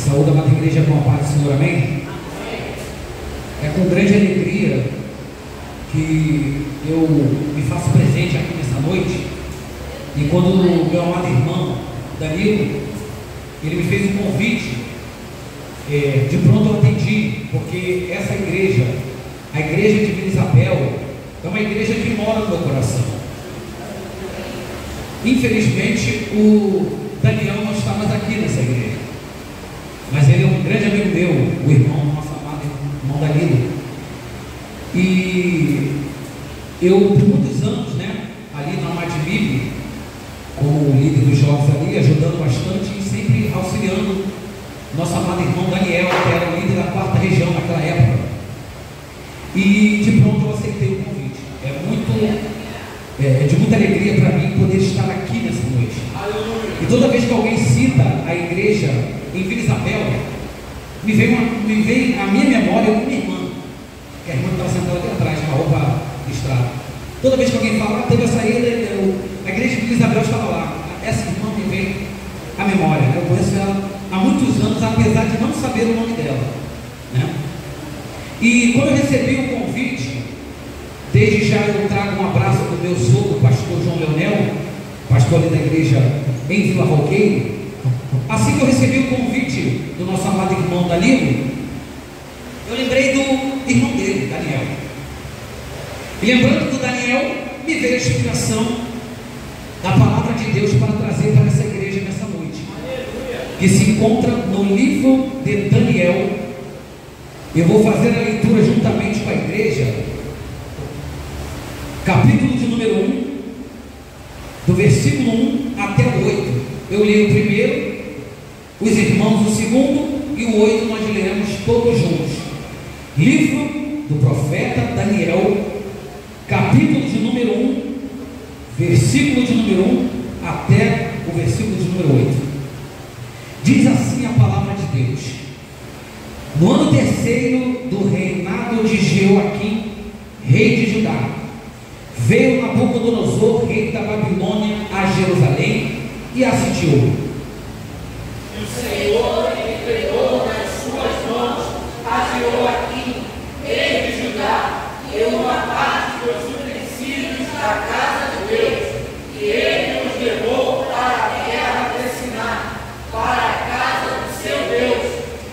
Saúde, amada igreja, com a paz do Senhor, amém? É com grande alegria que eu me faço presente aqui nessa noite. E quando o meu amado irmão Danilo, ele me fez um convite, de pronto eu atendi, porque essa igreja, a igreja de Vila Isabel, é uma igreja que mora no meu coração. Infelizmente o Daniel não está mais aqui nessa igreja, mas ele é um grande amigo meu, o irmão, nosso amado irmão Danilo. E eu, por muitos anos, ali na Madmib, como líder dos jovens ali, ajudando bastante e sempre auxiliando nosso amado irmão Daniel, que era o líder da 4ª região naquela época. E de pronto eu aceitei o convite. É de muita alegria para mim poder estar aqui nessa noite. E toda vez que alguém cita a igreja em Vila Isabel, me vem a minha memória com minha irmã, que a irmã estava sentada aqui atrás, com a roupa listrada. Toda vez que alguém fala, teve a saída, a igreja de Vila Isabel estava lá. Essa irmã me vem à memória. Eu conheço ela há muitos anos, apesar de não saber o nome dela, E quando eu recebi o convite, desde já eu trago um abraço do meu sogro, o pastor João Leonel, pastor ali da igreja em Vila Roqueiro. Assim que eu recebi o convite do nosso amado irmão Danilo, eu lembrei do irmão dele, Daniel. E lembrando do Daniel, me veio a inspiração da palavra de Deus para trazer para essa igreja nessa noite, que se encontra no livro de Daniel. Eu vou fazer a leitura juntamente com a igreja, capítulo de número 1, do versículo 1 até o 8. Eu leio o primeiro, os irmãos o segundo, e o 8 nós leremos todos juntos. Livro do profeta Daniel, capítulo de número 1, versículo de número 1 até o versículo de número 8. Diz assim a palavra de Deus: no ano terceiro do reinado de Jeoaquim, rei de Judá, veio Nabucodonosor, rei da Babilônia, a Jerusalém e a sitiou. E o Senhor entregou nas suas mãos a Jeoaquim, rei de Judá, e uma parte dos utensílios da casa de Deus, e ele os levou para a terra de Siná, para a casa do seu Deus,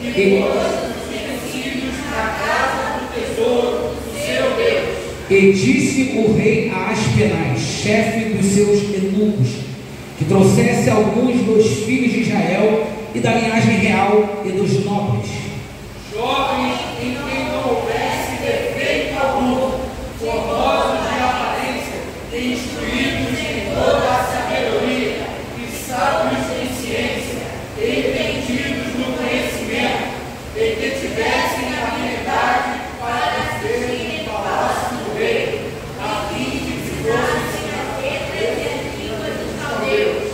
e pôs os utensílios na casa do tesouro do seu Deus. E disse o rei a Aspenaz, chefe dos seus eunucos, que trouxesse alguns dos filhos de Israel e da linhagem real e dos nobres, jovens em quem não houvesse defeito algum, formosos de aparência, e instruídos em toda a sabedoria, e sábios em ciência, e entendidos no conhecimento, e que tivessem habilidade para viver em palácio do rei, a fim de que fossem representativas dos caldeus.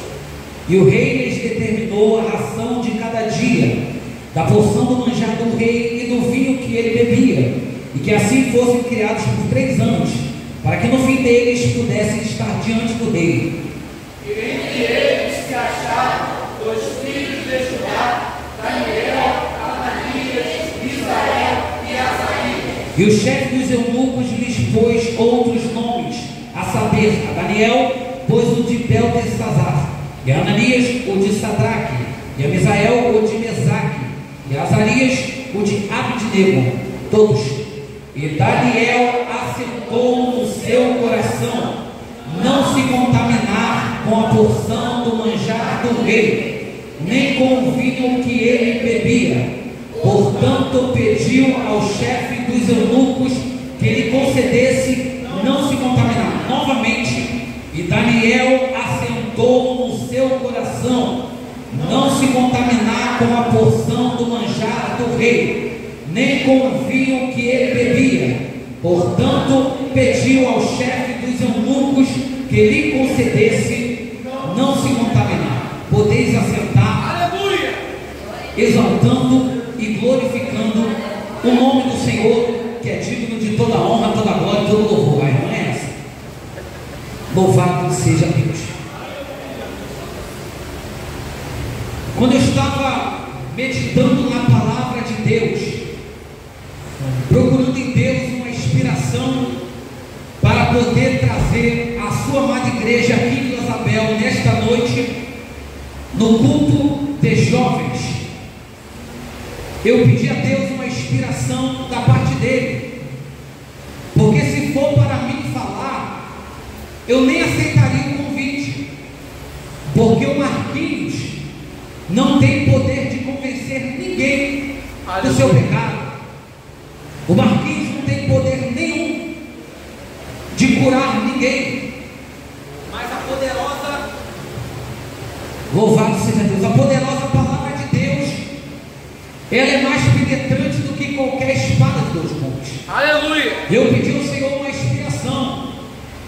E o rei lhes determinou a ração de cada dia, da porção do manjar do rei e do vinho que ele bebia, e que assim fossem criados por 3 anos, para que no fim deles pudessem estar diante do rei. E entre eles se acharam os filhos de Judá, Daniel, Ananias, Misael e Azarias. E o chefe dos eunucos lhes pôs outros nomes, a saber, a Daniel pôs o de Beltesazar, e a Ananias o de Sadraque, e a Misael o de Mesaque, e a Azarias o de Abednego, todos. E Daniel assentou no seu coração não se contaminar com a porção do manjar do rei, nem com o vinho que ele bebia. Portanto pediu ao chefe dos eunucos que lhe concedesse não se contaminar. Novamente, e Daniel assentou no seu coração não se contaminar com a porção do manjar do rei, nem com o vinho que ele bebia. Portanto pediu ao chefe dos eunucos que lhe concedesse não se contaminar. Podeis assentar. Aleluia! Exaltando e glorificando o nome do Senhor, que é digno de toda honra, toda glória e todo louvor. A irmã é essa. Louvado seja Deus. Quando eu estava meditando na palavra de Deus, procurando em Deus uma inspiração para poder trazer a sua amada igreja aqui em Vila Isabel nesta noite, no culto de jovens. Eu pedi a Deus uma inspiração da parte dele, porque se for para mim falar, eu nem aceitaria o convite, porque o Marquinhos não tem poder de convencer ninguém do seu pecado. O Marquinhos não tem poder nenhum de curar ninguém, mas a poderosa, louvado seja Deus, a poderosa palavra de Deus, ela é mais penetrante do que qualquer espada de 2 gumes. Aleluia! Eu pedi ao Senhor uma inspiração,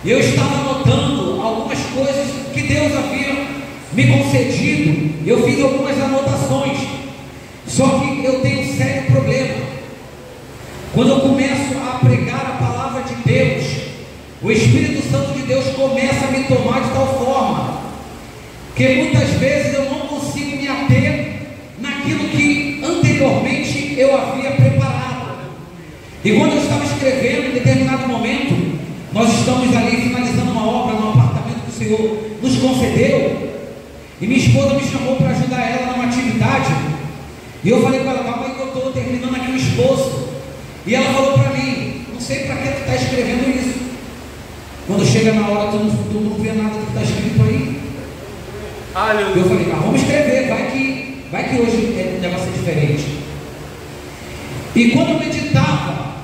eu estava anotando algumas coisas que Deus havia me concedido, eu fiz algumas anotações, só que eu tenho um sério problema. Quando eu começo a pregar a palavra de Deus, o Espírito Santo de Deus começa a me tomar de tal forma, que muitas vezes eu não consigo me ater naquilo que anteriormente eu havia preparado. E quando eu estava escrevendo, em determinado momento, nós estamos ali finalizando uma obra no apartamento que o Senhor nos concedeu, e minha esposa me chamou para ajudar ela numa atividade, e eu falei com ela: calma aí que eu estou terminando aqui o esboço. E ela falou para mim: não sei para que tu está escrevendo isso, quando chega na hora tu não vê nada do que está escrito aí. Eu falei: mas vamos escrever, vai que hoje o negócio é diferente. E quando eu meditava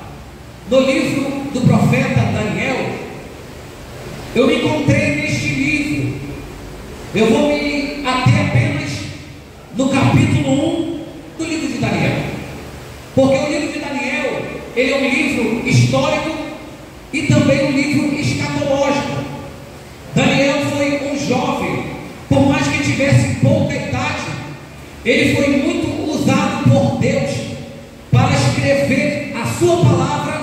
no livro do profeta Daniel, eu me encontrei neste livro. Eu vou me ater apenas no capítulo 1 do livro de Daniel, porque o livro de Daniel, ele é um livro histórico e também um livro escatológico. Daniel foi um jovem, por mais que tivesse pouca idade, ele foi muito usado por Deus para escrever a sua palavra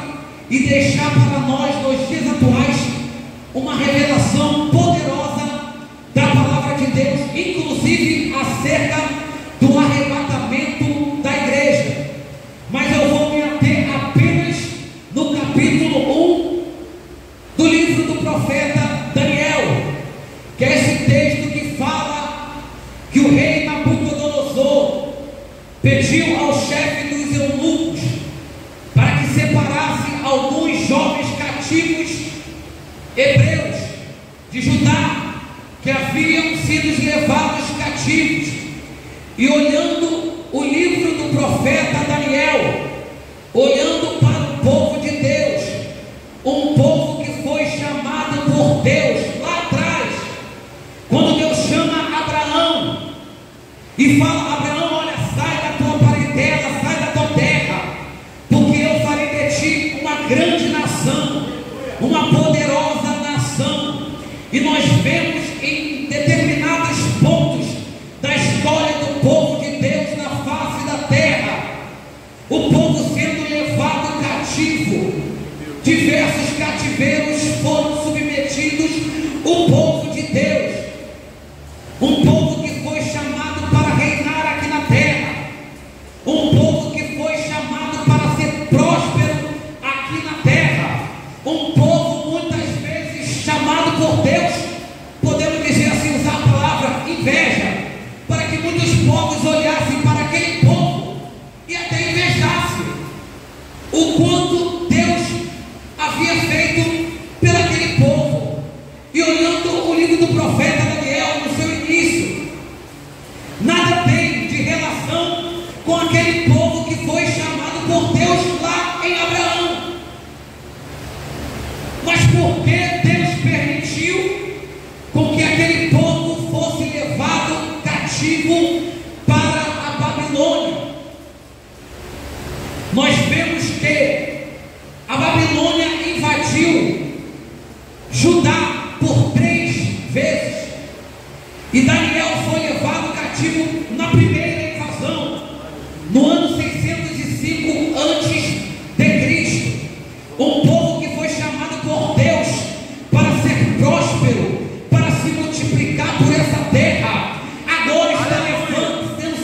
e deixar para nós, nos dias atuais, uma revelação poderosa da palavra de Deus, inclusive acerca do arrebatamento da igreja. Mas eu vou me ater apenas no capítulo 1 do livro do profeta Daniel, que é esse texto que fala que o rei Nabucodonosor pediu ao chefe dos eunucos para que separasse alguns jovens cativos hebreus de Judá, que haviam sido levados cativos. E olhando o livro do profeta Daniel, olhando para o povo de Deus, um povo que foi chamado por Deus lá atrás, quando Deus chama Abraão e fala: Abraão, olha, sai da tua parentela, sai da tua terra, porque eu farei de ti uma grande nação, uma poderosa nação. E nós vemos em determinados pontos da história do povo de Deus na face da terra, o povo sendo levado cativo, diversos cativeiros foram submetidos, o povo de Deus, um povo que foi chamado para reinar aqui na terra, um povo que foi chamado para ser próspero aqui na terra, um povo muitas vezes chamado por Deus, podemos dizer assim, usar a palavra inveja, para que muitos povos olhassem para aquele povo e até invejassem o quanto Deus havia feito pelaquele povo. E olhando o livro do profeta Daniel no seu início, nada tem de relação com aquele povo que foi chamado por Deus lá em Abraão. Mas por que Deus permitiu com que aquele povo fosse levado cativo para a Babilônia? Nós vemos que a Babilônia invadiu Judá por 3 vezes, e Daniel foi levado cativo na primeira invasão, no ano 605 antes de Cristo. Um povo que foi chamado por Deus para ser próspero, para se multiplicar por essa terra, agora está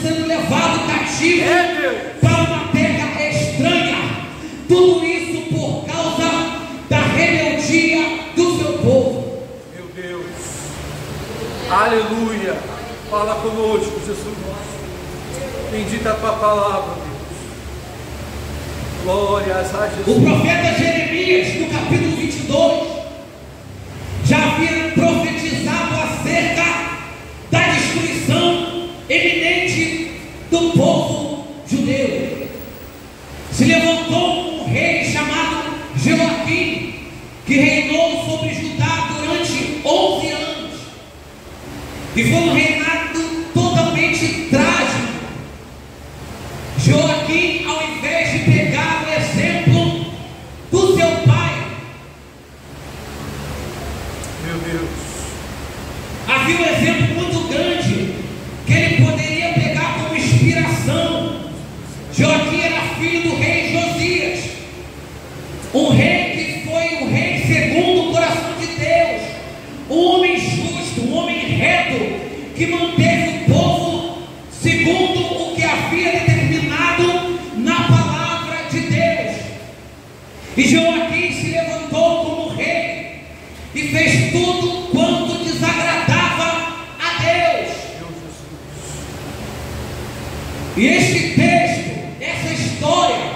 sendo levado cativo cativo para uma terra estranha. Tudo isso por causa da rebeldia do seu povo. Meu Deus, aleluia. Fala conosco, Jesus. Bendita a tua palavra, Deus. Glórias a Jesus. O profeta Jeremias, no capítulo 22, já havia profetizado acerca da destruição eminente do povo judeu. Se levantou um rei chamado Joaquim, que reinou sobre Judá durante 11 anos, e foi um reinado totalmente trágico. Joaquim, ao invés de pegar o exemplo do seu pai, Meu Deus, havia um exemplo muito grande que ele poderia pegar como inspiração. Joaquim era filho do rei Josias, um rei que foi um rei segundo o coração de Deus, um homem justo, um homem reto, que manteve o povo segundo o que havia determinado na palavra de Deus. E Joaquim se levantou como rei e fez tudo quanto desagradava a Deus. E este texto, essa história,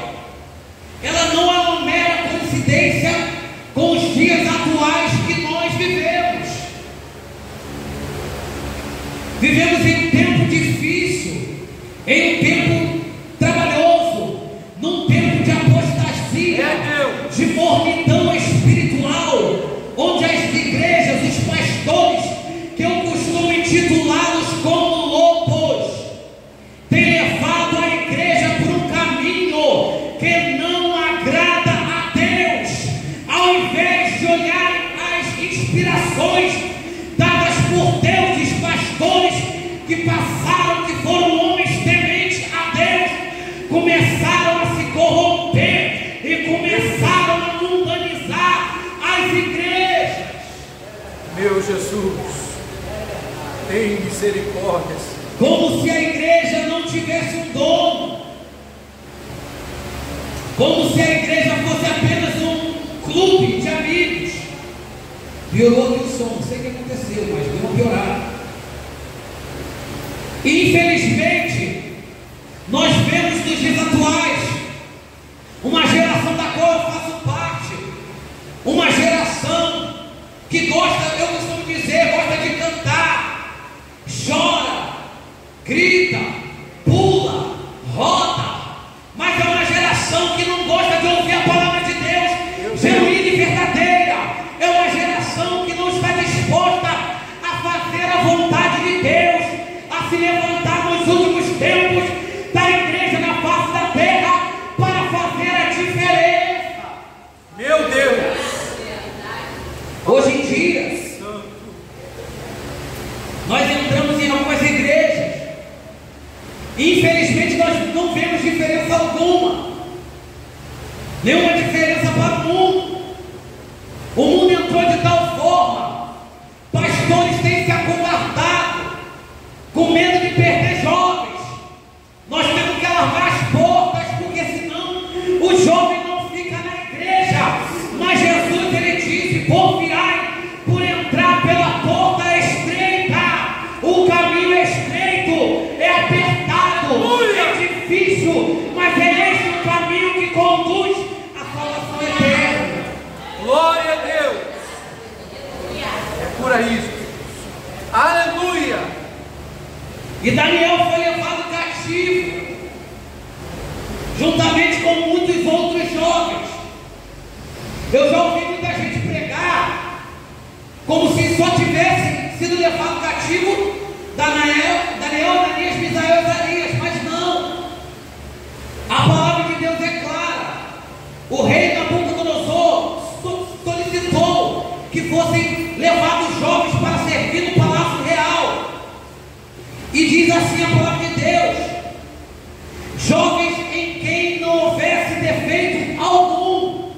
ela não é uma mera coincidência com os dias atuais que nós vivemos. Vivemos em um tempo difícil, em um tempo trabalhoso, num tempo de apostasia, de mornidão espiritual, onde as igrejas, os pastores, que eu costumo intitulá-los como loucos, têm levado a igreja por um caminho que não agrada a Deus, ao invés de olharem as inspirações dadas por Deus, os pastores que passaram, que foram homens tementes a Deus, começaram a se corromper e começaram a mundanizar as igrejas. meu Jesus, tem misericórdia, Como se a igreja não tivesse um dono, como se a igreja fosse apenas um clube de amigos. Piorou aqui o som, não sei o que aconteceu, mas deu uma piorada. Infelizmente, nós vemos nos dias atuais uma geração da qual eu faço parte, uma geração que gosta, eu costumo dizer, gosta de cantar, chora, grita, pula, roda, mas é uma geração que não gosta de ouvir a palavra de Deus genuína e verdadeira. É uma geração que não está disposta a fazer a vontade de Deus, a se levantar nos últimos tempos da igreja na face da terra para fazer a diferença. meu Deus, Hoje em dia, nós entramos em algumas igrejas, infelizmente nós não vemos diferença alguma, nenhuma diferença para o mundo. O mundo entrou de tal forma, pastores têm se acovardado, com medo de perder jovens. Nós temos que alargar as portas, porque senão o jovem não fica na igreja. Mas Jesus, ele disse: confiai por entrar pela porta estreita. O caminho é estreito, é apertado, é difícil, mas é este o caminho que conduz à salvação eterna. glória a Deus, é por aí, aleluia. E Daniel foi levado cativo, juntamente com muitos outros jovens. Eu já ouvi muita gente pregar como se só tivessem sido levados cativo Daniel, Ananias, Misael e Azarias, mas não. A palavra de Deus é clara. O rei Nabucodonosor solicitou que fossem levados jovens para servir no palácio real. E diz assim a palavra de Deus: jovens em quem não houvesse defeito algum,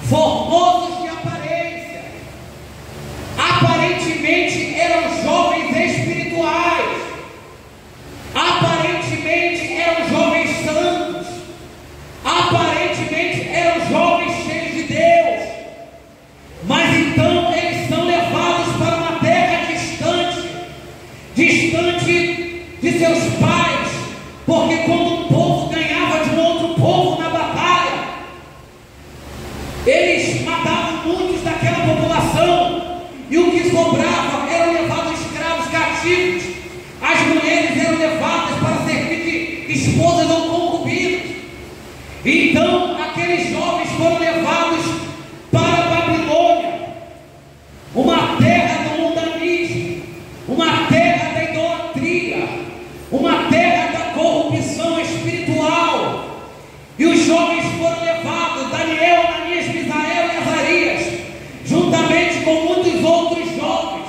formosos de aparência, aparentemente eram jovens espirituais, aparentemente esposas ou concubinas. Então aqueles jovens foram levados para a Babilônia, uma terra do mundanismo, uma terra da idolatria, uma terra da corrupção espiritual. E os jovens foram levados, Daniel, Ananias, Misael e Azarias, juntamente com muitos outros jovens.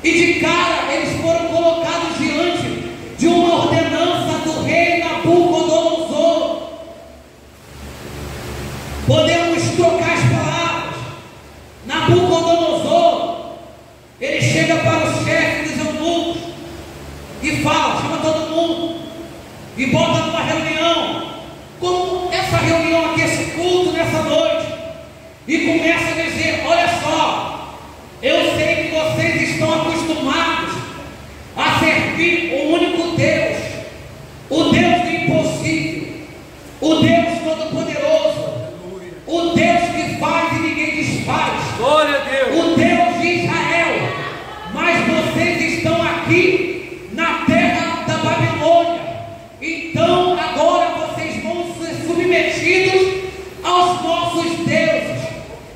E de cara eles foram colocados diante de uma ordenança do rei Nabucodonosor. Podemos trocar as palavras. Nabucodonosor, ele chega para o chefe dos eunucos e fala, chama todo mundo e bota numa reunião, como essa reunião aqui, esse culto nessa noite, e começa a dizer: olha só, eu sei que vocês estão acostumados a servir o único Deus, o Deus do impossível, o Deus todo-poderoso, o Deus que faz e ninguém desfaz, Glória a Deus, o Deus de Israel. Mas vocês estão aqui na terra da Babilônia. Então agora vocês vão ser submetidos aos nossos deuses.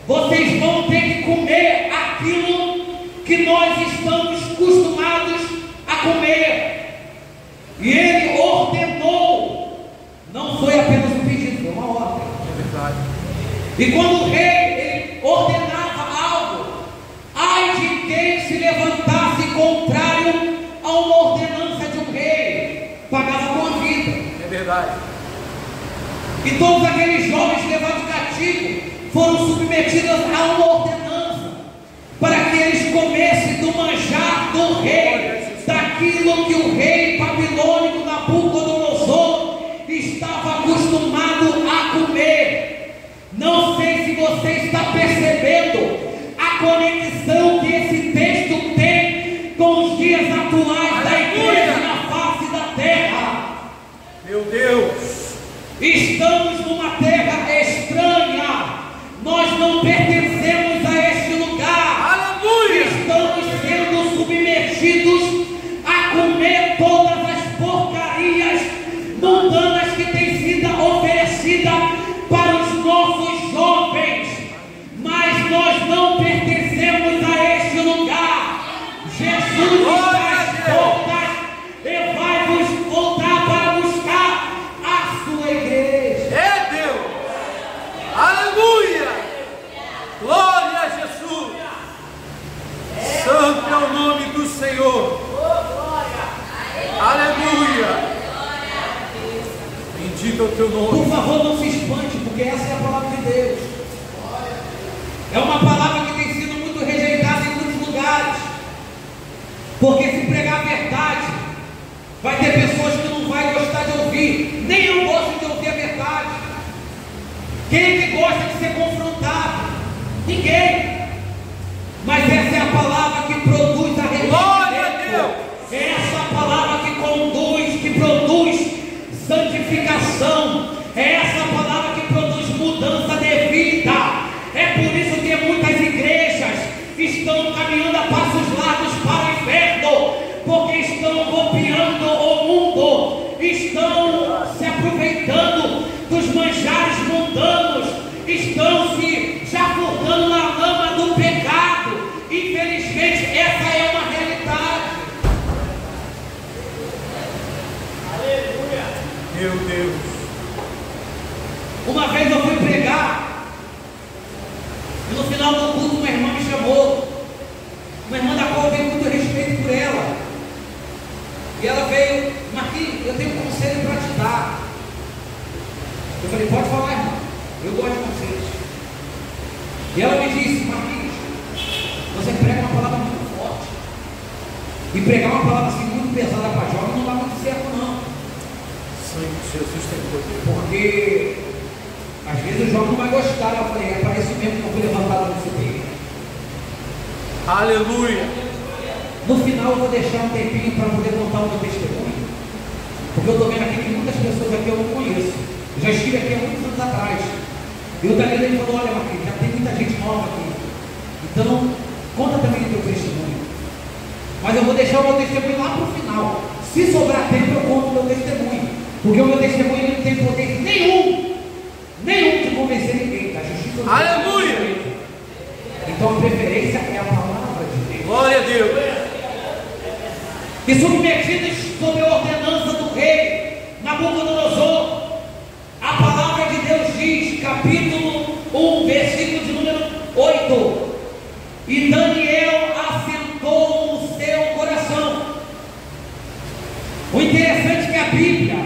Vocês vão ter que comer aquilo que nós estamos acostumados a comer. E ele ordenou. Não foi apenas um pedido, foi uma ordem. é verdade. E quando o rei ele ordenava algo, ai de quem se levantasse contrário a uma ordenança de um rei, pagava com a vida. É verdade. E todos aqueles jovens levados cativos foram submetidos a uma ordenança para que eles comessem do manjar do rei, daquilo que o rei babilônico Nabucodonosor estava acostumado a comer. Não sei se você está percebendo a conexão que esse texto tem com os dias atuais da igreja na face da terra. Meu Deus, Estamos numa terra estranha. Nós não pertencemos a este lugar. aleluia, Estamos sendo submetidos a comer todas as porcarias mundanas que têm sido oferecidas para os nossos jovens. Mas nós não pertencemos a este lugar. Jesus está às portas e vai vos voltar para buscar a sua igreja. é Deus, aleluia, glória a Jesus, santo é o nome do Senhor, aleluia, bendito é o teu Por nome, favor, não se espante, porque essa é a palavra de Deus. É uma palavra que tem sido muito rejeitada em muitos lugares. Porque se pregar a verdade, vai ter pessoas que não vão gostar de ouvir. Nem eu gosto de ouvir a verdade. Quem é que gosta de ser confrontado? Ninguém. Mas essa é a palavra que produz a glória a Deus, é essa palavra que conduz, que produz santificação. É essa palavra que produz mudança de vida. É por isso que muitas igrejas estão caminhando a passos largos para o inferno, porque estão copiando o mundo, estão se aproveitando dos manjares mundanos, estão se chafurdando na lama do pecado. Infelizmente, essa é uma realidade. meu Deus, Uma vez eu fui pregar e no final do culto uma irmã me chamou, uma irmã da qual eu tenho muito respeito por ela, e ela veio: Marquinhos, eu tenho um conselho para te dar. Eu falei: pode falar, irmã, eu gosto de conselhos. E ela me disse: Marquinhos, você prega uma palavra muito forte, e pregar uma palavra assim muito pesada para jovem não dá muito certo não, sangue de Jesus tem poder, porque às vezes o jovem não vai gostar. Eu falei: é para isso mesmo que eu fui levantado nesse dia. aleluia, No final eu vou deixar um tempinho para poder contar o meu testemunho, porque eu estou vendo aqui que muitas pessoas aqui eu não conheço. Eu já estive aqui há muitos anos atrás, e o Danilo falou: olha, Marquinhos, já tem muita gente nova aqui, então conta também o teu testemunho. Mas eu vou deixar o meu testemunho lá para o final. Se sobrar tempo eu conto o meu testemunho, Porque o meu testemunho não tem poder nenhum de convencer ninguém. A justiça não Aleluia! tem. Então a preferência é a palavra de Deus. Glória a Deus. E submetidos sob a ordenança do rei Nabucodonosor, a palavra de Deus diz, capítulo 1, versículo de número 8: e Daniel assentou no seu coração. O interessante é que a Bíblia,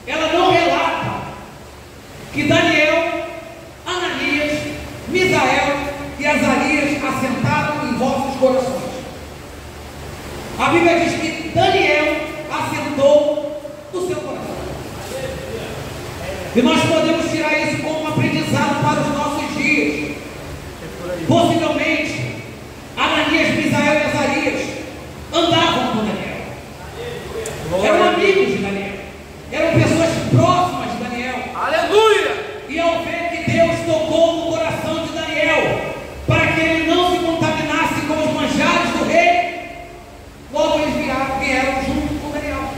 ela não relata que Daniel, Ananias, Misael e Azarias assentaram em vossos corações. A Bíblia diz que Daniel assentou no seu coração. E nós podemos tirar isso como um aprendizado para os nossos dias. Possivelmente, Ananias, Misael e Azarias andavam com Daniel. Eram amigos de Daniel. Eram pessoas próximas de Daniel. Aleluia! E ao ver que Deus tocou no coração de Daniel, para que ele não se contaminasse com os manjares do rei, logo eles vieram junto com Daniel.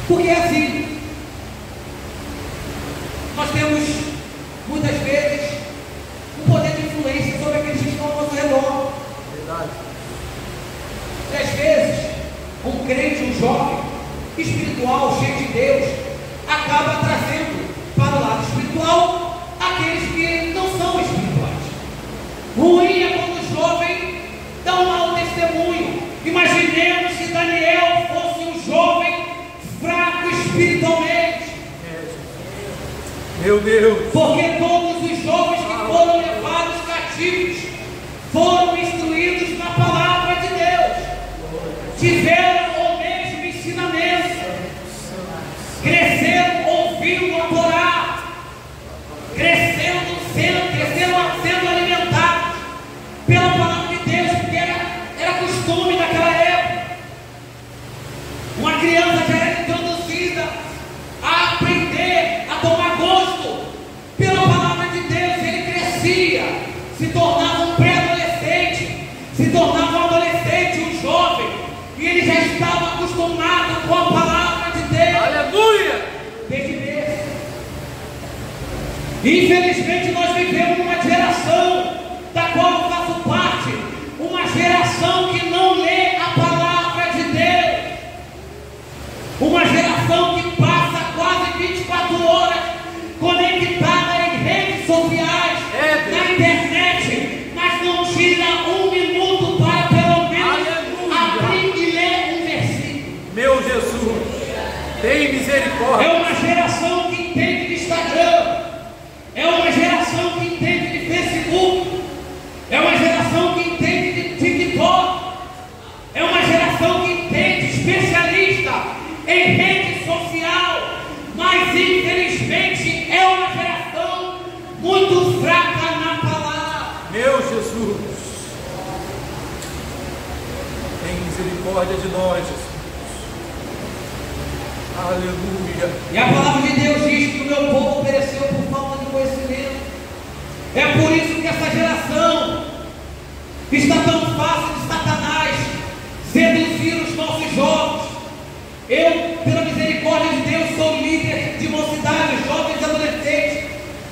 Porque é assim. Nós temos, muitas vezes, um poder de influência sobre aqueles que estão ao nosso redor. Verdade. E às vezes, um crente, um jovem, espiritual, cheio de Deus, acaba trazendo para o lado espiritual aqueles que não são espirituais. Ruim é quando o jovem dá um mau testemunho. Imaginemos se Daniel fosse um jovem fraco espiritualmente. Meu Deus! Porque todos os jovens que foram levados cativos foram instruídos na palavra de Deus, tiveram o mesmo ensinamento, cresceram ouvindo a Torá, crescendo sendo alimentados pela palavra de Deus, porque era costume naquela época. Uma criança já era introduzida a aprender, a tomar gosto pela palavra de Deus. Ele crescia, se tornava um pré-adolescente, se tornava um adolescente, um jovem, e ele já estava acostumado com a palavra de Deus. Aleluia! Desde berço. Infelizmente nós vivemos numa geração da qual eu faço parte, uma geração que não lê a palavra de Deus, uma geração que passa quase 24 horas conectada em redes sociais, na internet, mas não tira um minuto para pelo menos abrir e ler um versículo. Meu Jesus! Tem misericórdia! É uma geração que entende de Instagram, é uma geração que entende de Facebook, é uma geração que entende de TikTok, é uma geração que entende especialista em rede social, mas infelizmente é uma geração muito fraca na palavra. Meu Jesus! Tem misericórdia de nós, Jesus! Aleluia! E a palavra de Deus diz que o meu povo pereceu por falta de conhecimento. É por isso que essa geração está tão fácil de Satanás seduzir os nossos jovens. Eu, pela misericórdia de Deus, sou líder de mocidade, jovens e adolescentes,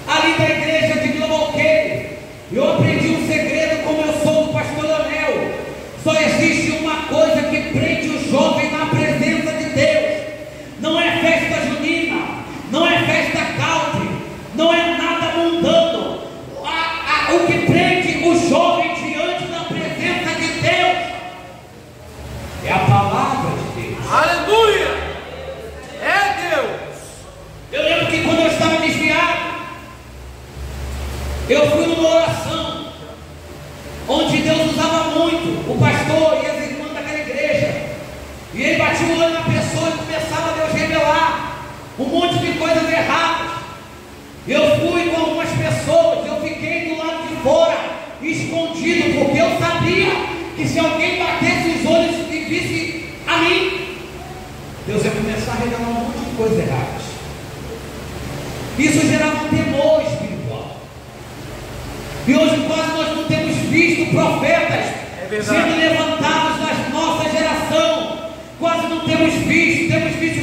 ali da igreja de Vila Valqueire. Eu aprendi um segredo, como eu sou do pastor Leonel. Só existe uma coisa que prende o jovem na presença de Deus. Não é festa junina, não é festa country, não é nada mundano. O que prende o jovem diante da presença de Deus é a palavra de Deus. Aleluia! É Deus! Eu lembro que quando eu estava desviado, eu fui numa oração onde Deus usava muito o pastor e as irmãs daquela igreja, e ele batia o olho na pessoa e começava a Deus revelar um monte de coisas erradas. Eu fui com algumas pessoas, eu fiquei do lado de fora, escondido, porque eu sabia que se alguém batesse os olhos e visse a mim, Deus ia começar a revelar um monte de coisas erradas. Isso gerava um temor espiritual. E hoje quase nós não temos visto profetas sendo levantados na nossa geração. Quase não temos visto, temos visto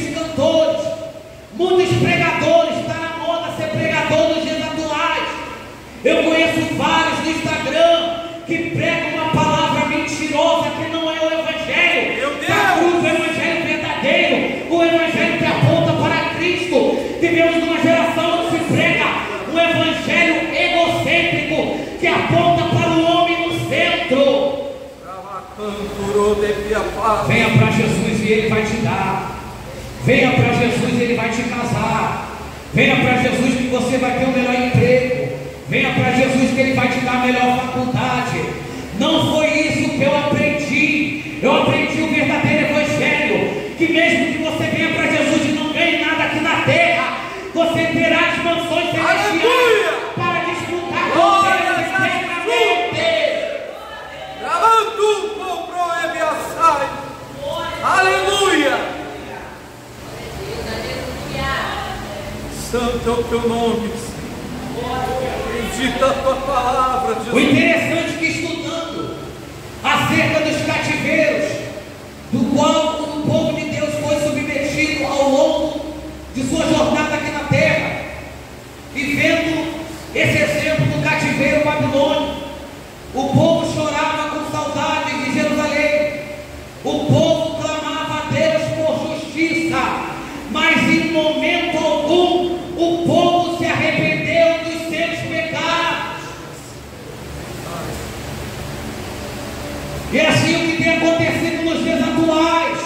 a paz. Venha para Jesus e Ele vai te dar. Venha para Jesus e Ele vai te casar. Venha para Jesus que você vai ter o melhor emprego. Venha para Jesus que Ele vai te dar a melhor faculdade. Não foi isso que eu aprendi. Eu aprendi o verdadeiro evangelho, que mesmo que você venha para Jesus e não ganhe nada aqui na terra, você terá as mansões celestiais para desfrutar com Deus eternamente. Aleluia! Santo é o teu nome, Senhor. Bendita a tua palavra, Jesus. O interessante é que estudando acerca dos cativeiros, do qual o povo de Deus foi submetido ao longo de sua jornada aqui na terra, e vendo esse exemplo do cativeiro babilônico, o povo chorava com saudade de Jerusalém, o povo clamava a Deus por justiça, mas em momento algum o povo se arrependeu dos seus pecados. E é assim o que tem acontecido nos dias atuais: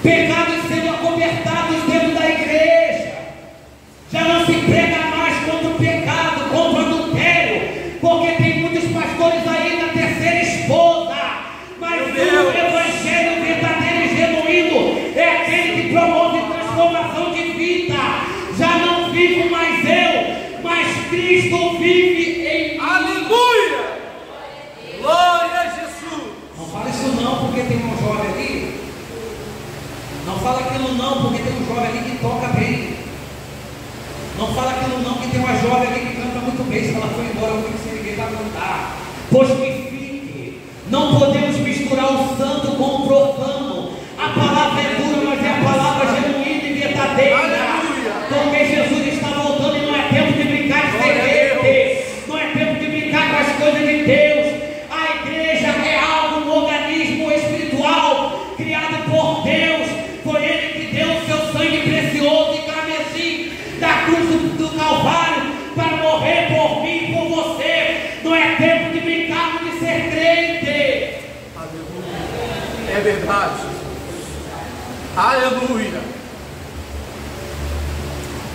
pecados sendo acobertados dentro da igreja. Já não se prega mais contra o pecado, contra o adultério, porque tem muitos pastores aí na terceira esposa. Mas o evangelho verdadeiro e genuíno é aquele que promove transformação de vida. Já não vivo mais eu, mas Cristo vive em mim. Aleluia! Glória a Jesus! Não fala isso não, porque tem um jovem ali. Não fala aquilo não, porque tem um jovem ali que toca bem. Não fala aquilo não, que tem uma jovem ali que canta muito bem. Se ela foi embora, eu fico sem ninguém para cantar. Pois que fique. Não podemos misturar o santo com o profano. A palavra é dura, mas é a palavra genuína e verdadeira. Aleluia! Porque Jesus está voltando e não é tempo de brincar de serpente. Não é tempo de brincar com as coisas de Deus. A igreja é algo, um organismo espiritual criado por Deus. Foi Ele que deu o seu sangue precioso e carmesim da cruz do Calvário para morrer por mim e por você. Não é tempo de brincar de ser crente. Aleluia! É verdade. Aleluia!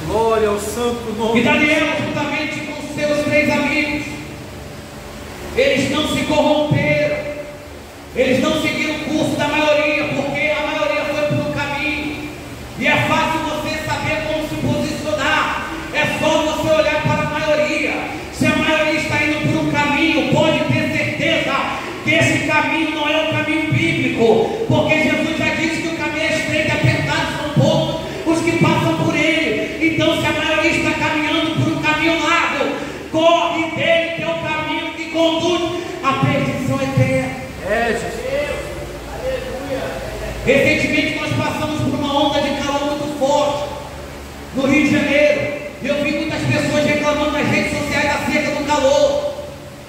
Glória ao santo nome. E Daniel, juntamente com seus 3 amigos, eles não se corromperam, eles não seguiram o curso da maioria, porque a maioria foi por um caminho, e é fácil você saber como se posicionar, é só você olhar para a maioria. Se a maioria está indo por um caminho, pode ter certeza que esse caminho não é o caminho bíblico, porque Jesus já disse que o caminho é estreito e apertado, são poucos os que passam por ele. Então, se a maioria está caminhando por um caminho largo, corre dele, que é o caminho que conduz à perdição eterna. É, Jesus. Recentemente nós passamos por uma onda de calor muito forte no Rio de Janeiro. Eu vi muitas pessoas reclamando nas redes sociais acerca do calor.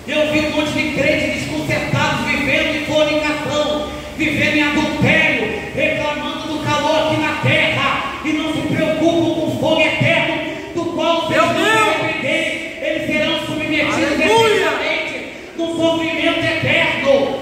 Eu vi um monte de crentes desconcertados, vivendo em fornicação, vivendo em adultério, reclamando do calor aqui na terra, e não se preocupam com o fogo eterno, do qual se arrependerem, eles serão submetidos eternamente no sofrimento eterno.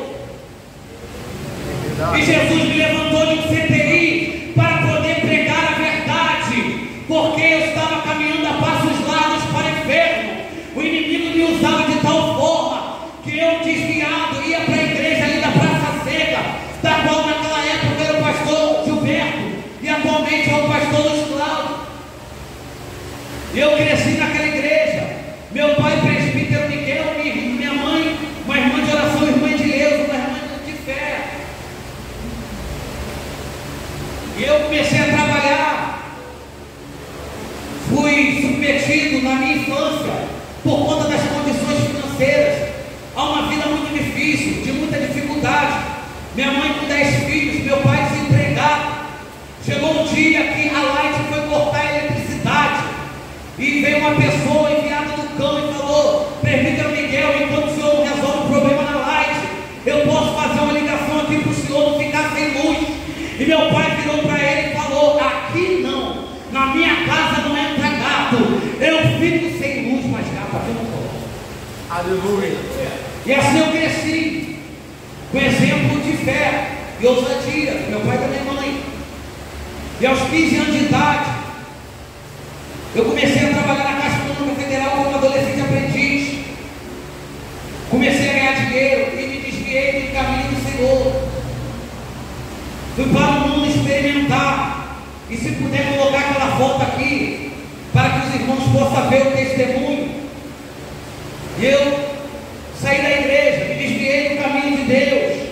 E Jesus me levantou de um CTI para poder pregar a verdade, porque eu estava caminhando a passos largos para o inferno. O inimigo me usava de tal forma que eu, desviado, ia para a igreja ali da Praça Seca, da qual naquela época era o pastor Gilberto e atualmente é o pastor Luiz Cláudio. Eu cresci naquela igreja. Meu pai presbítero Miguel, minha mãe, uma irmã de oração, irmã de Deus, uma irmã de fé. E eu comecei a trabalhar. Fui submetido na minha infância, por conta das condições financeiras, a uma vida muito difícil, de muita dificuldade. Minha mãe com 10 filhos, meu pai desempregado. Chegou um dia que a Light foi cortar a eletricidade, e veio uma pessoa enviada do cão e falou: presbítero Miguel, enquanto o senhor resolve o problema na Light, eu posso fazer uma ligação aqui para o senhor não ficar sem luz. E meu pai virou para ele e falou: aqui não, na minha casa não entra gato, eu fico sem luz, mas gato aqui não posso. Aleluia! E assim eu cresci, com exemplo de fé. e ousadia, meu pai e da minha mãe. E aos 15 anos de idade, eu comecei a trabalhar na Caixa Econômica Federal como adolescente aprendiz. Comecei a ganhar dinheiro e me desviei do caminho do Senhor. Fui para o mundo experimentar. E se puder colocar aquela foto aqui, para que os irmãos possam ver o testemunho. E eu saí da igreja, me desviei do caminho de Deus.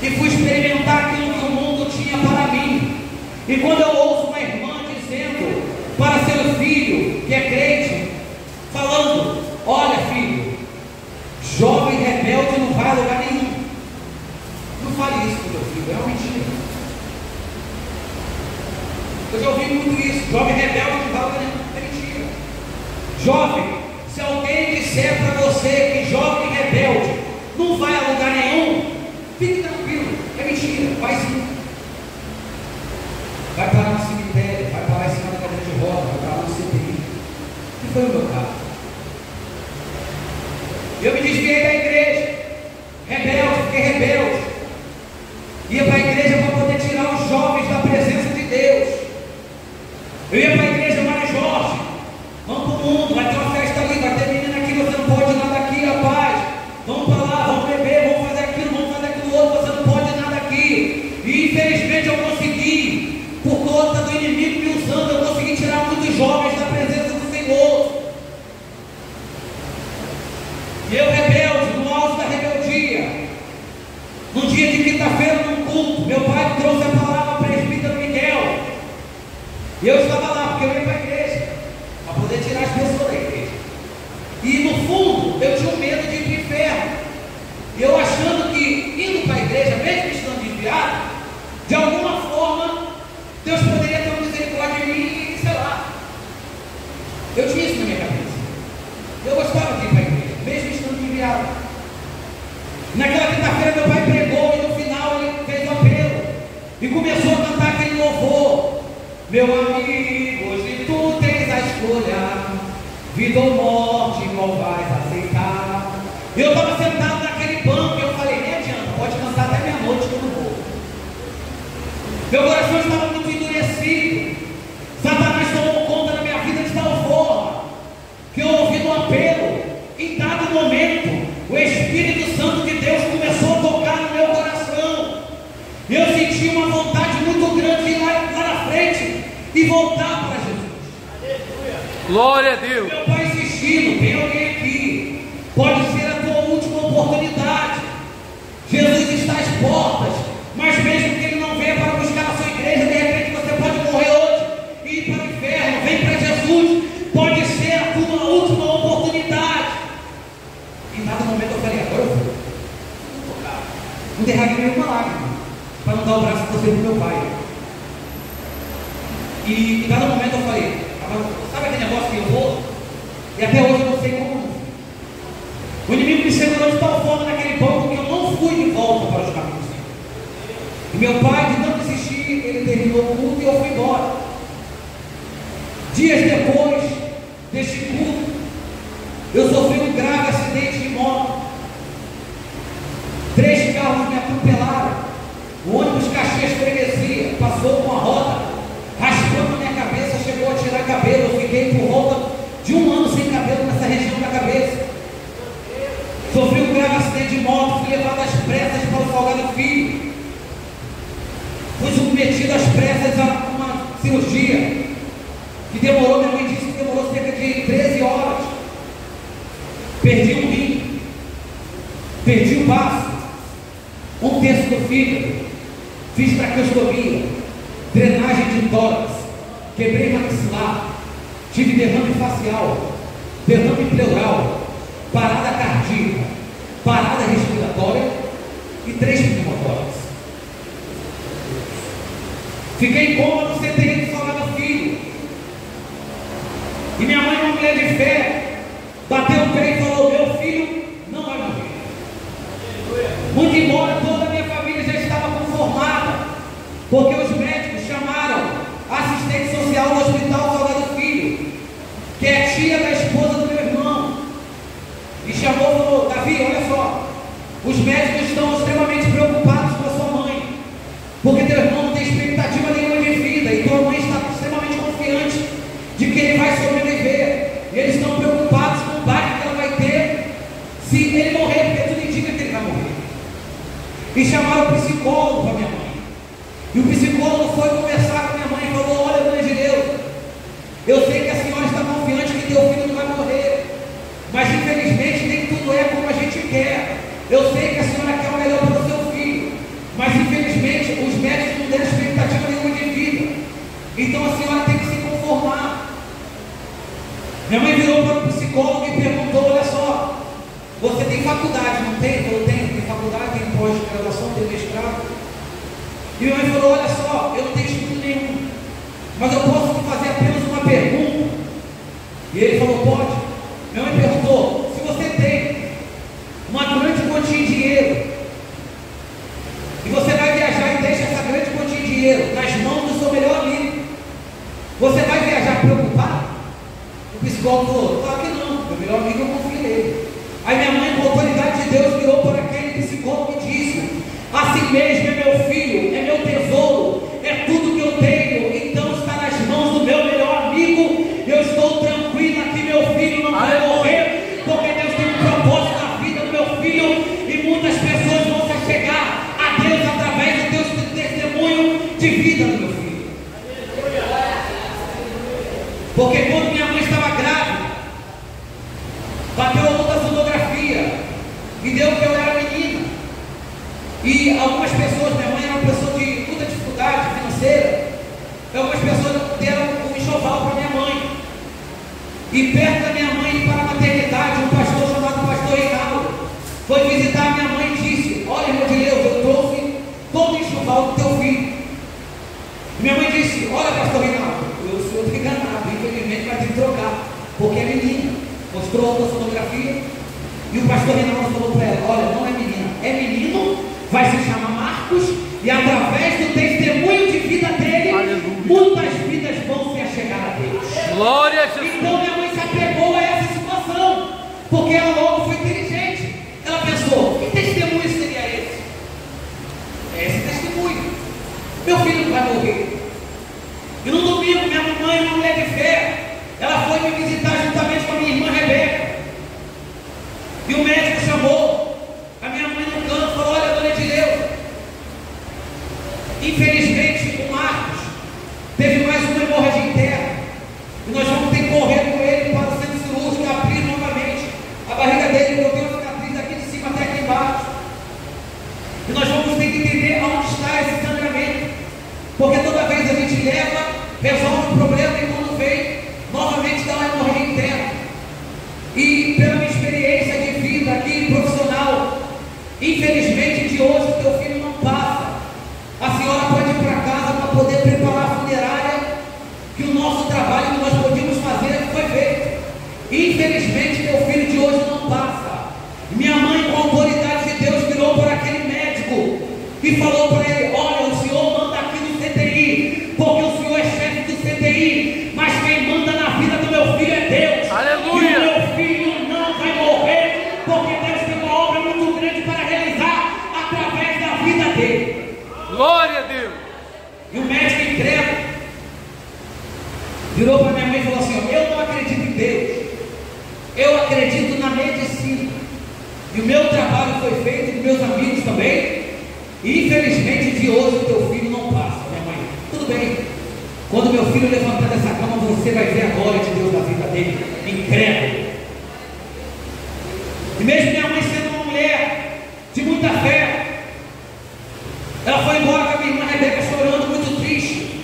E fui experimentar aquilo que o mundo tinha para mim. E quando eu ouço uma irmã dizendo para seu filho, que é crente, falando: olha filho, jovem rebelde não vai a lugar nenhum. Não fale isso para o meu filho, é uma mentira. Eu já ouvi muito isso: jovem rebelde não vai a lugar nenhum. É mentira. Jovem, se alguém disser para você que jovem rebelde não vai a lugar nenhum, fique tranquilo, é mentira, vai sim. Vai parar no cemitério, vai parar em cima da cadeira de roda, vai parar no CTI. Que foi o meu caso. Eu me desviei da igreja, rebelde, fiquei rebelde. Ia para a igreja para poder tirar os jovens da presença de Deus. Eu ia para a igreja, Mário Jorge, vamos para o mundo, vai ter uma festa ali, vai ter menina aqui, você não pode nada aqui, rapaz. Vamos para lá, vamos beber, vamos fazer aquilo, vamos fazer aquilo outro, você não pode nada aqui. E infelizmente eu consegui, por conta do inimigo me usando, eu consegui tirar muitos jovens da presença do Senhor. E eu rebelde, no auge da rebeldia, no dia de quinta-feira, num culto, meu pai me trouxe a palavra presbítero Miguel. E eu estava lá, porque eu ia para a igreja, para poder tirar as pessoas da igreja. E no fundo, eu tinha medo de ir para o inferno. E eu achando que, indo para a igreja, mesmo estando desviado, de alguma forma, Deus poderia ter uma misericórdia de mim e, sei lá. Eu tinha isso na minha cabeça. Eu gostava de ir para a igreja, mesmo estando desviado. Naquela quinta-feira, meu pai pregou e no final ele fez um apelo. E começou a cantar aquele louvor: meu amigo, hoje tu tens a escolha, vida ou morte, qual vais aceitar? Eu estava sentado naquele banco e eu falei: nem adianta, pode cantar até meia-noite que eu não vou. Meu coração estava muito endurecido. Satanás tomou conta da minha vida de tal forma que eu ouvi um apelo. Em dado momento, o Espírito Santo de Deus começou a tocar no meu coração. Eu senti uma vontade muito grande de ir lá na frente e voltar para Jesus. Glória a Deus. Meu pai insistindo: tem alguém aqui, pode ser a tua última oportunidade. Jesus está às portas, mas mesmo que ele não venha para buscar a sua igreja, de repente você pode morrer hoje e ir para o inferno. Vem para Jesus, pode ser a tua última oportunidade. Em dado momento eu falei: agora eu vou. Não derramei nenhuma lágrima para não dar o braço para você para o meu pai. E em dado momento eu falei: sabe aquele negócio que eu vou? E até hoje eu não sei como. O inimigo me segurou de tal forma naquele banco que eu não fui de volta para os caminhos. E meu pai, de não desistir, ele terminou o culto e eu fui embora. Dias depois deste culto, eu sofri um grave acidente de moto. 3 carros me atropelaram. O ônibus Caxias Freguesia passou com a roda, raspando minha cabeça, chegou a tirar cabelo. Eu fiquei por volta de 1 ano sem cabelo nessa região da cabeça. Sofri um grave acidente de moto, fui levado às pressas para o Salgado Filho. Fui submetido às pressas a uma cirurgia que demorou, minha mãe disse que demorou cerca de 13 horas. Perdi um rim, perdi o baço, 1/3 do fígado, fiz traqueostomia, drenagem de tórax, quebrei maxilar, tive derrame facial, derrame pleural, parada cardíaca, parada respiratória e 3 pneumotórax. Fiquei em coma no CTI do Salgado Filho. E minha mãe, uma mulher de fé, bateu o pé e falou: meu filho não vai morrer. Muito embora toda a minha família já estava conformada, porque os médicos chamaram a assistente social do Hospital Salgado Filho, que é tia da esposa do meu irmão, e chamou e falou: Davi, olha só, os médicos estão extremamente preocupados com E chamaram o psicólogo para minha mãe. E o psicólogo foi conversar com minha mãe e falou: olha, dona Gideilda, eu sei que a senhora está confiante que teu filho não vai morrer, mas infelizmente nem tudo é como a gente quer. Eu sei que a senhora quer o melhor para o seu filho, mas infelizmente os médicos não deram expectativa nenhuma de vida. Então a senhora tem que se conformar. Minha mãe virou para o psicólogo e perguntou: olha só, você tem faculdade, não tem? Eu tenho, tem faculdade, tem pós-graduação, tem mestrado. E minha mãe falou: olha só, eu não tenho estudo nenhum, mas eu posso te fazer apenas uma pergunta. E ele falou: pode. Minha mãe perguntou: se você tem uma grande quantia de dinheiro e você vai viajar e deixa essa grande quantia de dinheiro nas mãos do seu melhor amigo, você vai viajar preocupado? O psicólogo falou: claro que não, meu melhor amigo eu confio nele. Aí minha mãe, com a autoridade de Deus, virou para aquele psicólogo e disse: assim mesmo é meu filho, é meu tesouro, é tudo que eu tenho, então está nas mãos do meu melhor amigo. Eu estou tranquila que meu filho não vai morrer, porque Deus tem um propósito na vida do meu filho, e muitas pessoas vão se chegar a Deus através do Deus do testemunho de vida do meu filho. Porque quando minha mãe estava grávida, bateu a outra sonografia e deu que eu era menina. E algumas pessoas, minha mãe era uma pessoa de muita dificuldade financeira, algumas pessoas deram um enxoval para minha mãe. E perto da minha mãe, para a maternidade, um pastor chamado Pastor Reinaldo foi visitar minha mãe e disse: olha, irmão de Deus, eu trouxe todo o enxoval do teu filho. E minha mãe disse: olha, Pastor Reinaldo, eu sou enganado, infelizmente vai ter que trocar, porque é menina. Mostrou outra fotografia e o pastor Reinaldo falou para ela: olha, não é menina, é menino, vai se chamar Marcos, e através do testemunho de vida dele, aleluia, muitas vidas vão se achegar a Deus. Glória a Jesus. Então minha mãe se apegou a essa situação, porque ela logo foi inteligente. Ela pensou: que testemunho seria esse? É esse testemunho. Meu filho não vai morrer. E no domingo, minha mãe, uma mulher de fé, ela foi me visitar juntamente com a minha irmã Rebeca. E o médico chamou a minha mãe no canto e falou: olha, dona Gideilda, infelizmente o Marcos teve mais uma hemorragia interna, e nós vamos ter que correr com ele para o centro cirúrgico e abrir novamente a barriga dele, porque eu tenho uma cicatriz daqui de cima até aqui embaixo. E nós vamos ter que entender aonde está esse sangramento, porque toda vez a gente leva, resolve o problema, e quando vem, novamente dá uma hemorragia interna. E pela minha experiência de vida aqui, profissional, infelizmente de hoje o teu filho não passa. A senhora pode ir para casa para poder preparar a funerária, que o nosso trabalho que nós podíamos fazer foi feito. Infelizmente meu filho de hoje não passa. Minha mãe, com a autoridade de Deus, virou para aquele médico e falou para ele: olha, o senhor manda aqui no CTI, porque o senhor é chefe do CTI, mas quem manda na vida do meu filho é Deus. Aleluia. E o meu filho não vai morrer, porque Deus tem uma obra muito grande para realizar através da vida dele. Glória a Deus. E o médico incrédulo virou para minha mãe e falou assim: ó, eu não acredito em Deus, eu acredito na medicina, e o meu trabalho foi feito, e meus amigos também, e infelizmente de hoje o teu filho não passa. Minha mãe: tudo bem, quando meu filho levantar dessa cama, você vai ver a glória de Deus na vida dele. Incrédulo. E mesmo minha mãe sendo uma mulher de muita fé, ela foi embora com a minha irmã Rebeca chorando, muito triste.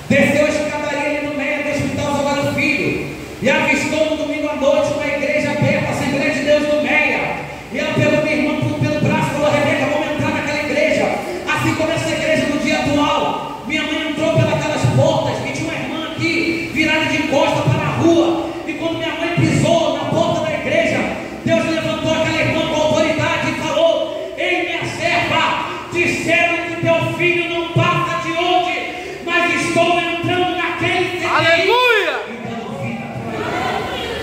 Desceu a escadaria ali no meio do hospital Salvador Filho e avistou no domingo à noite uma igreja aberta, a Assembleia de Deus do Meia. E ela pegou minha irmã pelo braço e falou: Rebeca, vamos entrar naquela igreja, assim como essa igreja no dia atual. Minha mãe entrou pelas portas e tinha uma irmã aqui virada de costa para a rua. E quando minha mãe pisou na porta da igreja, Deus levantou aquela irmã com autoridade e falou: ei, minha serva, disseram que teu filho não passa de hoje, mas estou entrando naquele CTI. Aleluia! E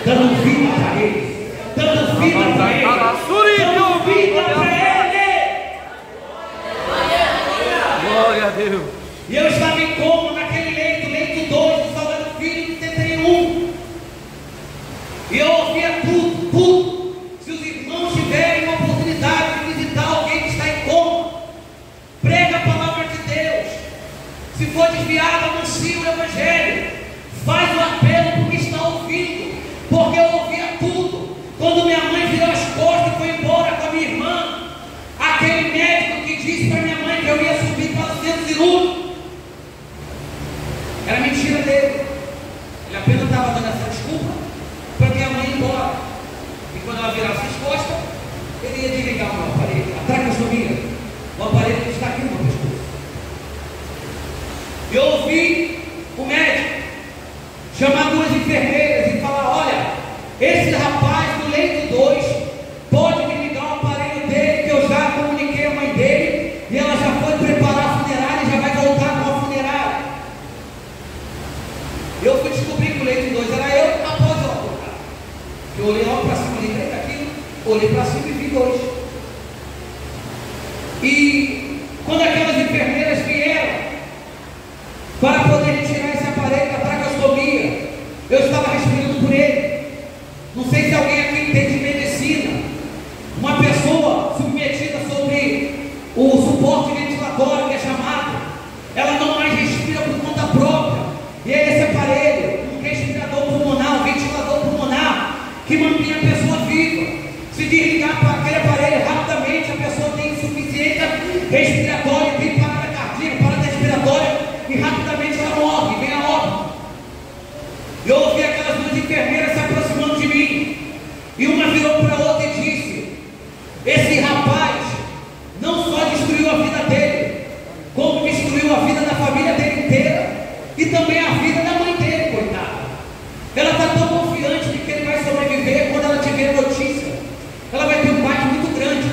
dando vida para ele, dando vida para ele, dando vida para ele. Glória a Deus. E eu estava em coma naquele leito 2 do Salvador Filho do CTI 1. E eu ouvia tudo. Se os irmãos tiverem uma oportunidade de visitar alguém que está em coma, for desviado, anuncie o Evangelho. Faz o apelo porque está ouvindo. Porque eu ouvia tudo. Quando minha mãe virou as costas e foi embora com a minha irmã, aquele médico que disse para minha mãe que eu ia subir para o centro cirúrgico, era mentira dele. Ele apenas estava dando essa desculpa para minha mãe ir embora. E quando ela virasse as costas, ele ia desligar o meu aparelho, a tracostomia, o aparelho que está aqui no meu pescoço. Eu ouvi o médico chamar duas enfermeiras e falar: olha, esse rapaz do leito 2 pode me ligar o aparelho dele, que eu já comuniquei a mãe dele, e ela já foi preparar a funerária e já vai voltar com a funerária. Eu fui descobrir que o leito 2 era eu após eu acordar. Eu olhei logo para cima, lembrei daquilo, olhei para cima e vi 2. E quando aquelas enfermeiras vieram para poder retirar esse aparelho da tracostomia, eu estava respirando por ele. Não sei se alguém aqui entende medicina. Uma pessoa submetida sobre o suporte ventilatório, que é chamado, ela não mais respira por conta própria. E é esse aparelho, um respirador pulmonar, um ventilador pulmonar, que mantém a pessoa viva. Se desligar para aquele aparelho rapidamente, a pessoa tem insuficiência respiratória, tem parada cardíaca, parada respiratória, e rapidamente ela morre, vem a óbito. Eu ouvi aquelas duas enfermeiras se aproximando de mim, e uma virou para a outra e disse: esse rapaz não só destruiu a vida dele, como destruiu a vida da família dele inteira, e também a vida da mãe dele, coitada. Ela está tão confiante de que ele vai sobreviver. Quando ela tiver notícia, ela vai ter um baque muito grande.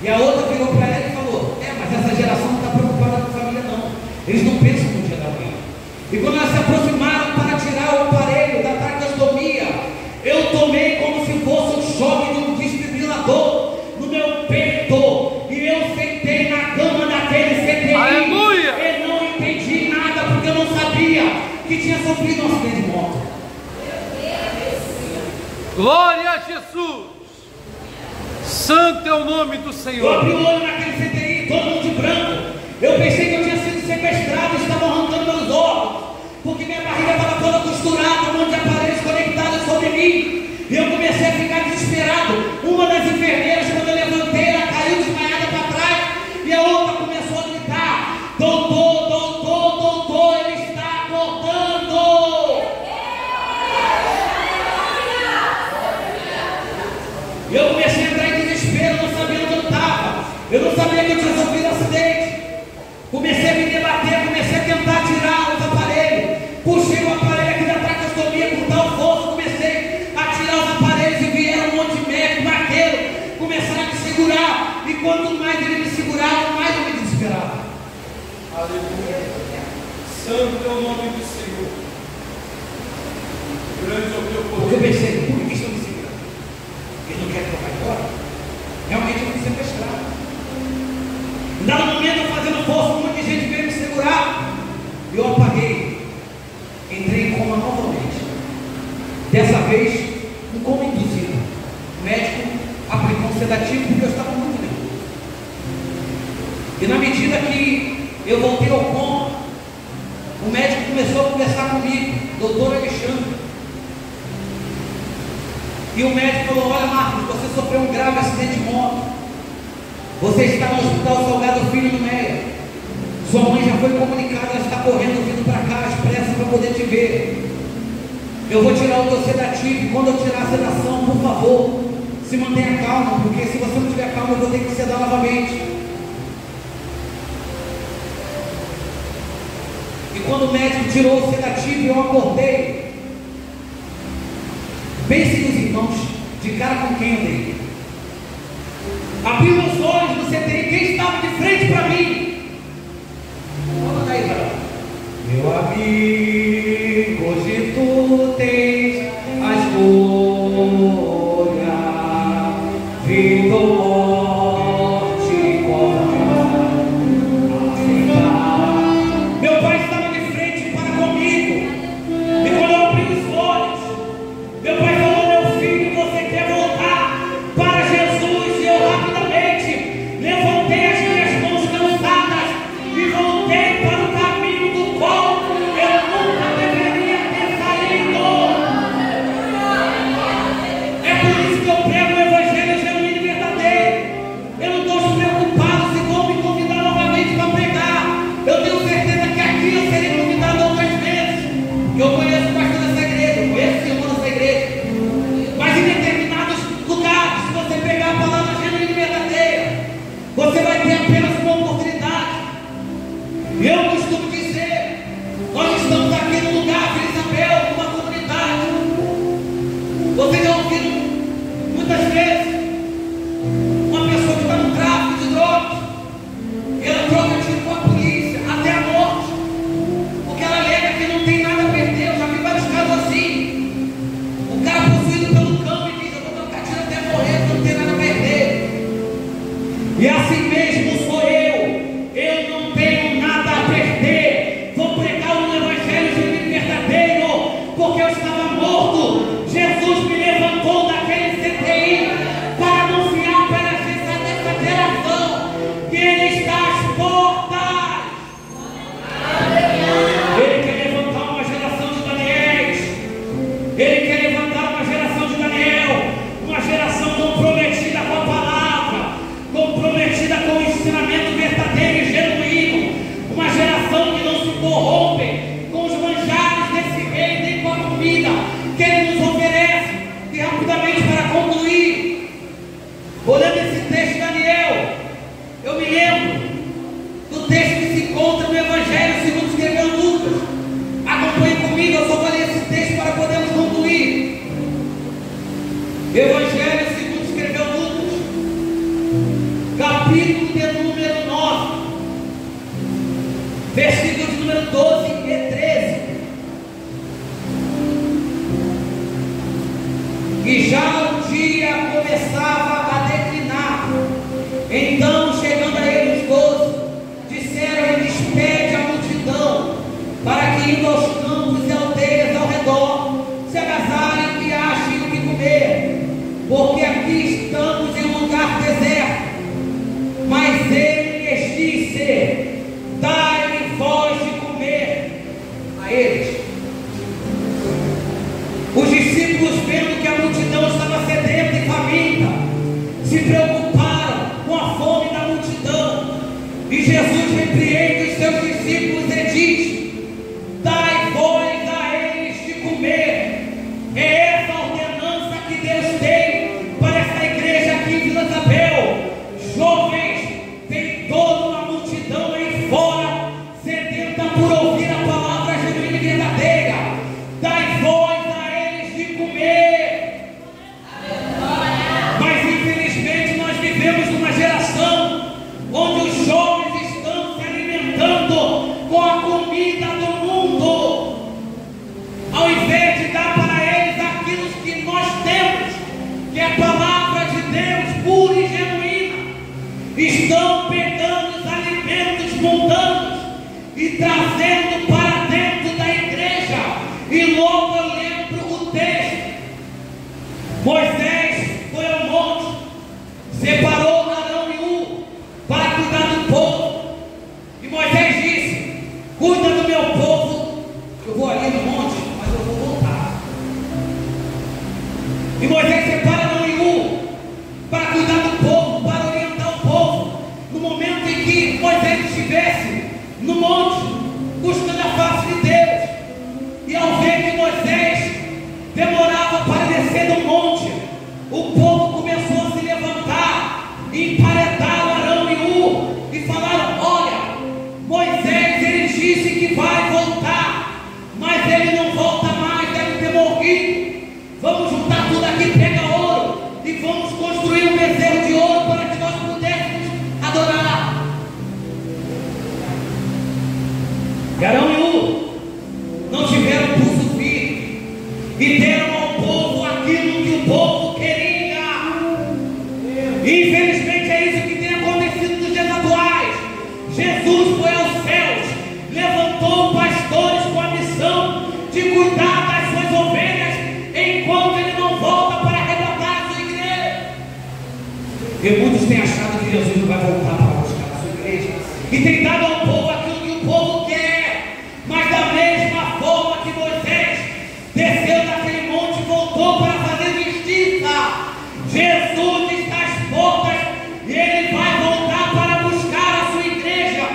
E a outra virou para ela e falou: mas essa geração não está preocupada com a família não, eles não pensam no dia da manhã. E quando elas se aproximaram para tirar o aparelho da tracostomia, eu tomei como se fosse um choque de um desfibrilador no meu peito, e eu sentei na cama daquele CTI. Aleluia! E não entendi nada, porque eu não sabia que tinha sofrido um acidente de moto. Glória a Jesus! Santo é o nome do Eu Senhor. abri o olho naquele CTI, todo mundo de branco. Eu pensei que eu tinha sido sequestrado e estavam arrancando meus órgãos, porque minha barriga estava toda costurada, um monte de aparelhos conectados sobre mim. E eu comecei a ficar desesperado. Uma das enfermeiras, quando eu levantei, ela caiu desmaiada para trás, e a outra começou a gritar: doutor, doutor, doutor, ele está acordando. E eu comecei a entrar em desespero, não sabia onde eu estava. Eu não sabia que eu tinha sofrido um acidente. Comecei a me debater, comecei a tentar tirar os aparelhos. Puxei o aparelho aqui da tracostomia com tal força, comecei a tirar os aparelhos, e vieram um monte de médico, vaqueiro, começaram a me segurar. E quanto mais ele me segurava, mais eu me desesperava. Aleluia. Santo é o nome do Senhor. Grande é o teu Porque eu poder. pensei: por que estão me segurando? Eles não querem que eu vá embora? Realmente eu fui sequestrado. Em dado momento, eu fazendo força, um monte de gente veio me segurar. E eu apaguei. Entrei em coma novamente. Dessa vez, um coma induzido. O médico aplicou um sedativo porque eu estava muito nervoso. E na medida que eu voltei ao coma, o médico começou a conversar comigo, doutor Alexandre. E o médico falou: olha, Marcos, você sofreu um grave acidente de moto. Você está no Hospital Salgado Filho no Meia. Sua mãe já foi comunicada, ela está correndo, vindo para cá, às pressas, para poder te ver. Eu vou tirar o teu sedativo, e quando eu tirar a sedação, por favor, se mantenha calmo, porque se você não tiver calmo, eu vou ter que sedar novamente. E quando o médico tirou o sedativo, eu acordei. Pense nos irmãos, de cara com quem eu dei. Abri meus olhos no CTI, quem estava de frente para mim? Olha daí, cara. Meu amigo, hoje tu tens a escolha, vida ou morte, qual aceitar. Meu pai estava de frente para comigo, e quando eu abri os olhos, meu pai falou: meu filho, você quer voltar para Jesus? E eu rapidamente levantei as minhas mãos cansadas e voltei para o caminho do que Ele nos oferece. E rapidamente, para concluir, olhando esse texto de Daniel, eu me lembro do texto que se encontra no Evangelho segundo escreveu Lucas. Acompanhe comigo, eu só vou ler esse texto para podermos concluir. Evangelho segundo escreveu Lucas, capítulo de número 9, versículos de número 12 e 13. E já o dia começava a declinar. Então, chegando a ele os 12, disseram-lhe: despede a multidão, para que, indo aos campos e aldeias ao redor, se agasalhem e achem o que comer, porque aqui estamos em um lugar deserto. Mas ele lhes disse: dai-me voz de comer a eles. Os discípulos, vendo que a multidão estava sedenta e faminta, se preocuparam com a fome da multidão. E Jesus repreende os seus discípulos e diz: dai voz a eles de comer. É essa a ordenança que Deus tem para essa igreja aqui em Vila Isabel. Jovens, tem toda uma multidão aí fora, sedenta por ouvir a palavra genuína e verdadeira. Dai voz a eles de comer. Mas infelizmente nós vivemos numa geração onde os jovens estão se alimentando com a comida do mundo, ao invés de dar para eles aquilo que nós temos, que é a palavra de Deus pura e genuína. Estão pegando os alimentos mundanos e trazendo para dentro da igreja. E logo eu lembro o texto. Moisés foi ao monte, separou Arão e Hur para cuidar do povo. E Moisés disse: cuida do meu povo, eu vou ali no monte, mas eu vou voltar. E Moisés separa Arão e Hur para cuidar do povo, para orientar o povo. No momento em que Moisés estivesse no monte, buscando a face de Deus, e ao ver que Moisés demorava para descer do monte, o povo começou a se levantar e emparedaram Arão e Hur e falaram: olha, Moisés, ele disse que vai voltar, mas ele não volta mais, deve ter morrido. Vamos juntar tudo aqui, pega ouro e vamos construir um bezerro de ouro para que nós pudéssemos adorar. E Arão e Hur não tiveram pulso firme e deram ao povo aquilo que o povo queria. Infelizmente é isso que tem acontecido nos dias atuais. Jesus foi aos céus, levantou pastores com a missão de cuidar das suas ovelhas, enquanto ele não volta para arrebatar a sua igreja. E muitos têm achado que Jesus não vai voltar para buscar a sua igreja e tem dado ao povo aquilo que o povo quer. Mas da mesma forma que Moisés desceu daquele monte e voltou para fazer justiça, Jesus está às portas e ele vai voltar para buscar a sua igreja,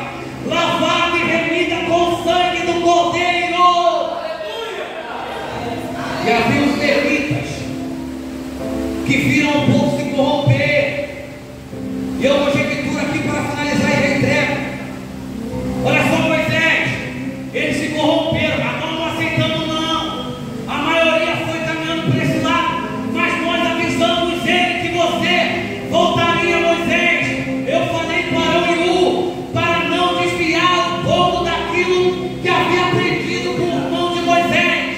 lavada e remida com o sangue do Cordeiro. E havia os levitas que viram o povo se corromper. E eu hoje escritura aqui para finalizar e já entrego. Olha só, Moisés, eles se corromperam, mas nós não aceitamos não. A maioria foi caminhando por esse lado, mas nós avisamos ele que você voltaria, Moisés. Eu falei para Arão e Hur para não desviar o povo daquilo que havia aprendido com o mão de Moisés.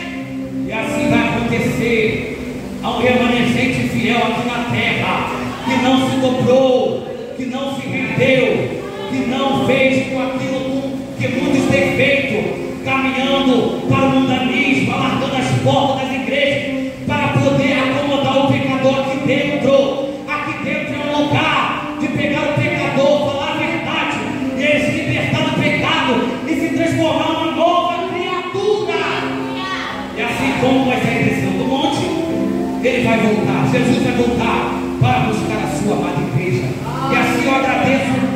E assim vai acontecer ao remanescente fiel aqui na terra, que não se dobrou, que não se rendeu, que não fez com aquilo que muitos têm feito, caminhando para o mundanismo, alargando as portas das igrejas para poder acomodar o pecador aqui dentro. Aqui dentro é um lugar de pegar o pecador, falar a verdade, e ele se libertar do pecado e se transformar numa nova criatura. E assim como Moisés desceu do monte, ele vai voltar, Jesus vai voltar para buscar a sua amada igreja. E assim eu agradeço